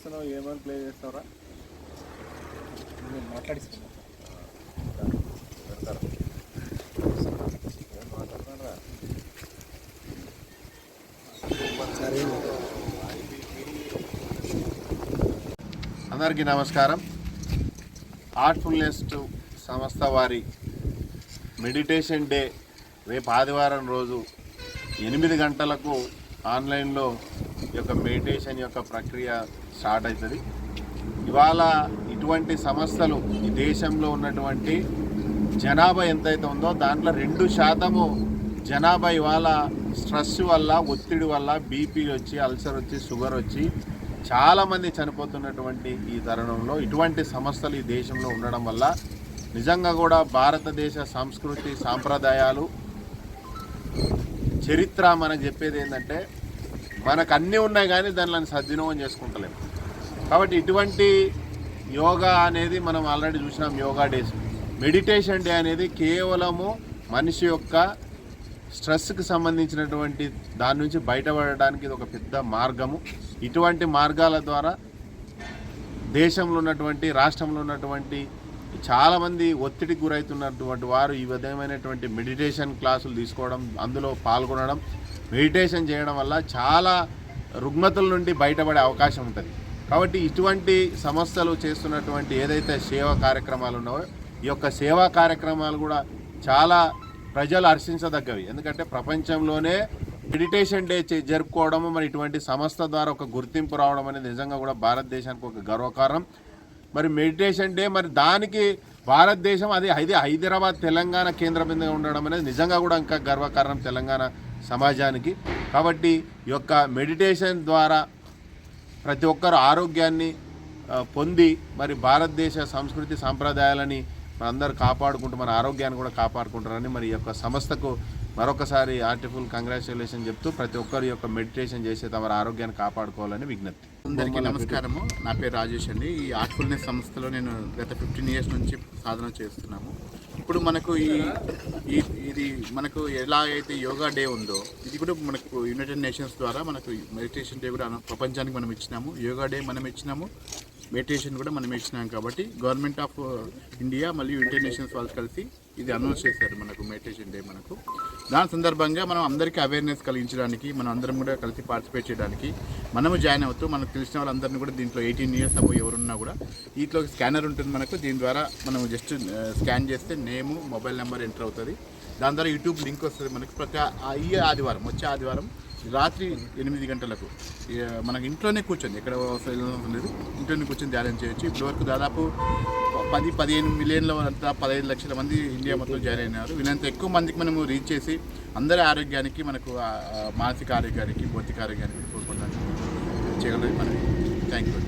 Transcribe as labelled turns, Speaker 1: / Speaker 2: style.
Speaker 1: చేస్తున్నావు? ఏమని ప్లే చేస్తావురా?
Speaker 2: మాట్లాడిస్తున్నా
Speaker 1: అందరికీ నమస్కారం. ఆర్ట్ఫుల్నెస్ సంస్థ వారి మెడిటేషన్ డే రేపు ఆదివారం రోజు 8 గంటలకు ఆన్లైన్లో ఈ యొక్క మెడిటేషన్ యొక్క ప్రక్రియ స్టార్ట్ అవుతుంది. ఇవాళ ఇటువంటి సంస్థలు ఈ దేశంలో ఉన్నటువంటి జనాభా ఎంతైతే ఉందో దాంట్లో 2% జనాభా ఇవాళ స్ట్రెస్ వల్ల, ఒత్తిడి వల్ల బీపీ వచ్చి, అల్సర్ వచ్చి, షుగర్ వచ్చి చాలామంది చనిపోతున్నటువంటి ఈ తరుణంలో ఇటువంటి సంస్థలు ఈ దేశంలో ఉండడం వల్ల నిజంగా కూడా భారతదేశ సంస్కృతి, సాంప్రదాయాలు, చరిత్ర మనకు చెప్పేది ఏంటంటే మనకు అన్నీ ఉన్నాయి కానీ దానిని సద్వినియోగం చేసుకుంటలేము. కాబట్టి ఇటువంటి యోగా అనేది మనం ఆల్రెడీ చూసినాం. యోగా డేస్, మెడిటేషన్ డే అనేది కేవలము మనిషి యొక్క స్ట్రెస్కి సంబంధించినటువంటి దాని నుంచి బయటపడడానికి ఇది ఒక పెద్ద మార్గము. ఇటువంటి మార్గాల ద్వారా దేశంలో ఉన్నటువంటి, రాష్ట్రంలో ఉన్నటువంటి చాలామంది ఒత్తిడికి గురవుతున్నటువంటి వారు ఈ విధమైనటువంటి మెడిటేషన్ క్లాసులు తీసుకోవడం, అందులో పాల్గొనడం, మెడిటేషన్ చేయడం వల్ల చాలా రుగ్మతల నుండి బయటపడే అవకాశం ఉంటుంది. కాబట్టి ఇటువంటి సంస్థలు చేస్తున్నటువంటి ఏదైతే సేవా కార్యక్రమాలు ఉన్నాయో ఈ యొక్క సేవా కార్యక్రమాలు కూడా చాలా ప్రజలు హర్షించదగ్గవి. ఎందుకంటే ప్రపంచంలోనే మెడిటేషన్ డే జరుపుకోవడము, మరి ఇటువంటి సంస్థ ద్వారా ఒక గుర్తింపు రావడం అనేది నిజంగా కూడా భారతదేశానికి ఒక గర్వకారణం. మరి మెడిటేషన్ డే, మరి దానికి భారతదేశం అది హైదరాబాద్, తెలంగాణ కేంద్ర బిందుగా ఉండడం అనేది నిజంగా కూడా ఇంకా గర్వకారణం తెలంగాణ సమాజానికి. కాబట్టి ఈ యొక్క మెడిటేషన్ ద్వారా ప్రతి ఒక్కరు ఆరోగ్యాన్ని పొంది మరి భారతదేశ సంస్కృతి సాంప్రదాయాలని మనందరూ కాపాడుకుంటూ మన ఆరోగ్యాన్ని కూడా కాపాడుకుంటారని మరి ఈ యొక్క సంస్థకు మరొకసారి ఆర్టిఫుల్ కంగ్రాచులేషన్ చెప్తూ ప్రతి ఒక్కరు యొక్క మెడిటేషన్ చేసి తమ ఆరోగ్యాన్ని కాపాడుకోవాలని విజ్ఞప్తి.
Speaker 2: అందరికీ నమస్కారము. నా పేరు రాజేష్ అండి. ఈ ఆర్ట్ఫుల్నెస్ సంస్థలో నేను గత 15 years నుంచి సాధన చేస్తున్నాము. ఇప్పుడు మనకు ఇది మనకు ఎలా అయితే యోగా డే ఉందో ఇది కూడా మనకు యునైటెడ్ నేషన్స్ ద్వారా మనకు మెడిటేషన్ డే కూడా ప్రపంచానికి మనం ఇచ్చినాము. యోగా డే మనం ఇచ్చినాము, మెడిటేషన్ కూడా మనం ఇచ్చినాం. కాబట్టి గవర్నమెంట్ ఆఫ్ ఇండియా మరియు యునైటెడ్ నేషన్స్ వాళ్ళు కలిసి ఇది అనౌన్స్ చేశారు మనకు మెడిటేషన్ డే. మనకు దాని సందర్భంగా మనం అందరికీ అవేర్నెస్ కలిగించడానికి, మనం అందరం కూడా కలిసి పార్టిసిపేట్ చేయడానికి మనము జాయిన్ అవుతూ మనకు తెలిసిన వాళ్ళందరినీ కూడా దీంట్లో 18 years అబో ఎవరున్నా కూడా దీంట్లో స్కానర్ ఉంటుంది మనకు. దీని ద్వారా మనం జస్ట్ స్కాన్ చేస్తే నేము, మొబైల్ నెంబర్ ఎంటర్ అవుతుంది. దాని ద్వారా యూట్యూబ్ లింక్ వస్తుంది మనకు. ప్రతి ఆదివారం, వచ్చే ఆదివారం రాత్రి 8 గంటలకు మనకి ఇంట్లోనే కూర్చొని, ఎక్కడ లేదు, ఇంట్లోనే కూర్చొని ధ్యానం చేయొచ్చు. ఇప్పటివరకు దాదాపు 10-15 మిలియన్ల అంతా 15 లక్షల మంది ఇండియా మొత్తం జాయిన్ అయినారు. వీళ్ళంత ఎక్కువ మందికి మనము రీచ్ చేసి అందరి ఆరోగ్యానికి, మనకు మానసిక ఆరోగ్యానికి, భౌతిక ఆరోగ్యానికి కోరుకోవడానికి చేయగలరు. మనకి థ్యాంక్ యూ.